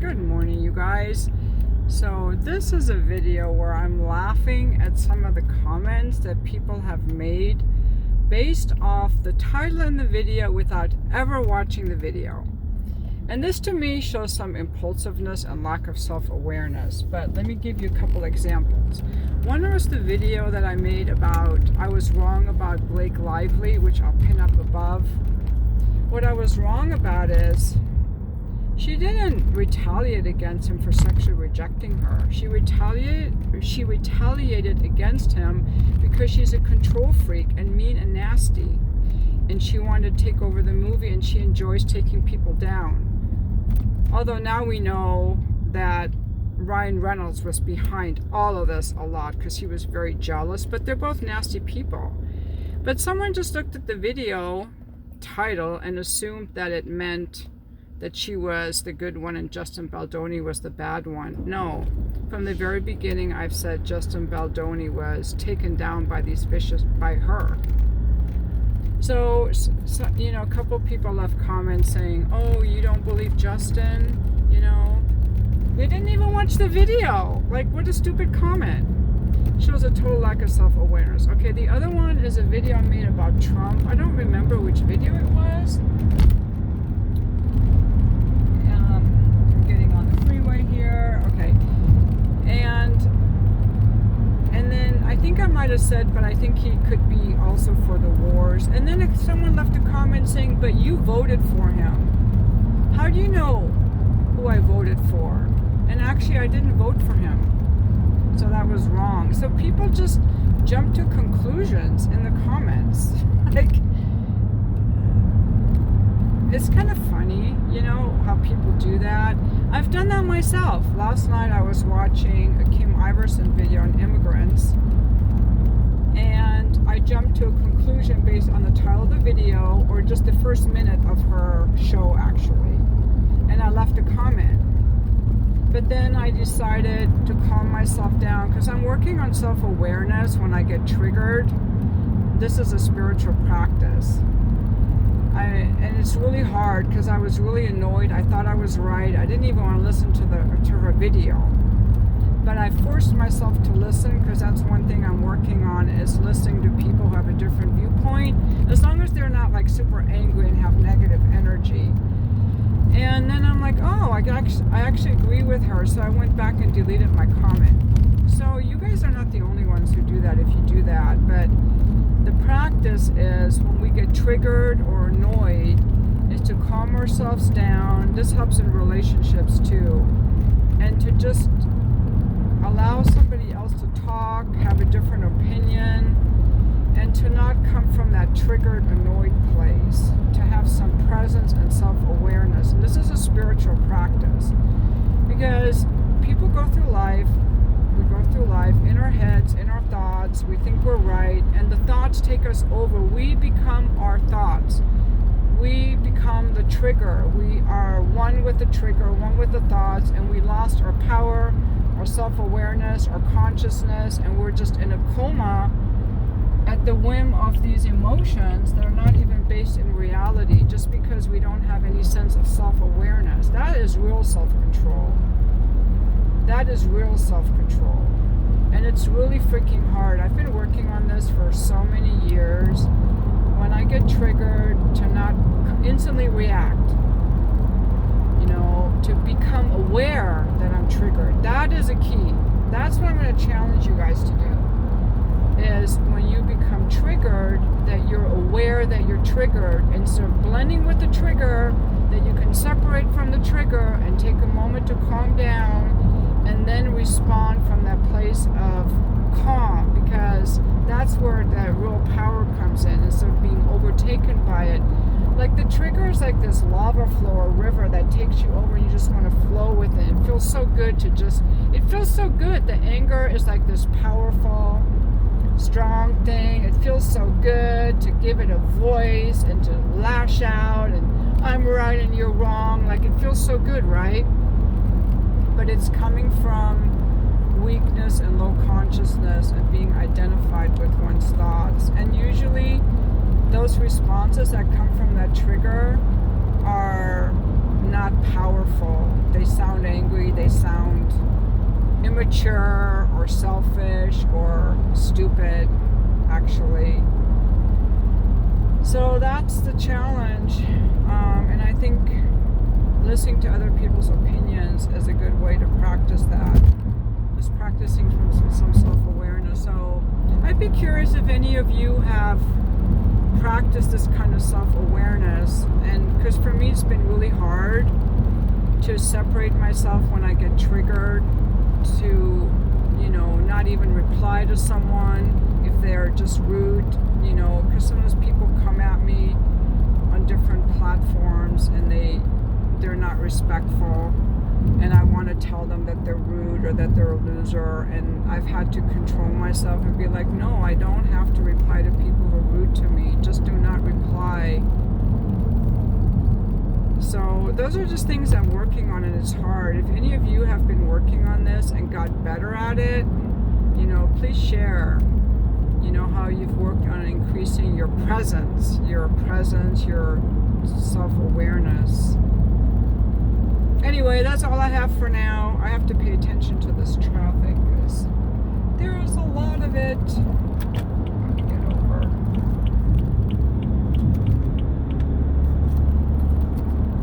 Good morning, you guys. So this is a video where I'm laughing at some of the comments that people have made based off the title in the video without ever watching the video. And this to me shows some impulsiveness and lack of self-awareness. But let me give you a couple examples. One was the video that I made about I was wrong about Blake Lively, which I'll pin up above. What I was wrong about is she didn't retaliate against him for sexually rejecting her. She retaliated against him because she's a control freak and mean and nasty. And she wanted to take over the movie, and she enjoys taking people down. Although now we know that Ryan Reynolds was behind all of this a lot because he was very jealous, but they're both nasty people. But someone just looked at the video title and assumed that it meant that she was the good one and Justin Baldoni was the bad one. No, from the very beginning I've said Justin Baldoni was taken down by her. So a couple people left comments saying, oh, you don't believe Justin, they didn't even watch the video. Like, what a stupid comment. Shows a total lack of self-awareness. Okay, the other one is a video I made about Trump. I don't remember which video it was. Here, okay, and then I think I might have said, but I think he could be also for the wars. And then if someone left a comment saying, but you voted for him. How do you know who I voted for? And actually I didn't vote for him, so that was wrong. So people just jump to conclusions in the comments. Like, it's kind of funny, how people do that. I've done that myself. Last night I was watching a Kim Iverson video on immigrants, and I jumped to a conclusion based on the title of the video or just the first minute of her show, actually. And I left a comment. But then I decided to calm myself down because I'm working on self-awareness when I get triggered. This is a spiritual practice. And it's really hard because I was really annoyed. I thought I was right. I didn't even want to listen to her video. But I forced myself to listen because that's one thing I'm working on, is listening to people who have a different viewpoint, as long as they're not like super angry and have negative energy. And then I'm like, oh, I actually agree with her. So I went back and deleted my comment. So you guys are not the only ones who do that if you do that. But the practice is when we get triggered or annoyed is to calm ourselves down. This helps in relationships too. And to just allow somebody else to talk, have a different opinion, and to not come from that triggered, annoyed place. To have some presence and self-awareness. And this is a spiritual practice. Because people go through life, we go through life in our heads, in our thoughts. We think we're right, and the thoughts take us over. We become our thoughts. We become the trigger. We are one with the trigger, one with the thoughts, and we lost our power, our self-awareness, our consciousness, and we're just in a coma at the whim of these emotions that are not even based in reality, just because we don't have any sense of self-awareness. That is real self-control. That is real self-control. And it's really freaking hard. I've been working on this for so many years. When I get triggered, to not instantly react. To become aware that I'm triggered. That is a key. That's what I'm going to challenge you guys to do. Is when you become triggered, that you're aware that you're triggered. Instead of blending with the trigger, that you can separate from the trigger and take a moment to calm down, and then respond from that place of calm, because that's where that real power comes in, instead of being overtaken by it. Like, the trigger is like this lava flow or river that takes you over, and you just want to flow with it. It feels so good it feels so good. The anger is like this powerful, strong thing. It feels so good to give it a voice and to lash out and I'm right and you're wrong. Like, it feels so good, right? But it's coming from weakness and low consciousness and being identified with one's thoughts. And usually those responses that come from that trigger are not powerful. They sound immature or selfish or stupid, actually. So that's the challenge. And I think listening to other people's opinions is a good way to practice that. Just practicing from some self-awareness. So I'd be curious if any of you have practiced this kind of self-awareness. And because for me it's been really hard to separate myself when I get triggered, to, not even reply to someone if they're just rude, because sometimes people come at me on different platforms and they're not respectful, and I want to tell them that they're rude or that they're a loser, and I've had to control myself and be like, no, I don't have to reply to people who are rude to me. Just do not reply. So those are just things I'm working on, and it's hard. If any of you have been working on this and got better at it, please share, how you've worked on increasing your presence, your self-awareness. Anyway, that's all I have for now. I have to pay attention to this traffic because there is a lot of it.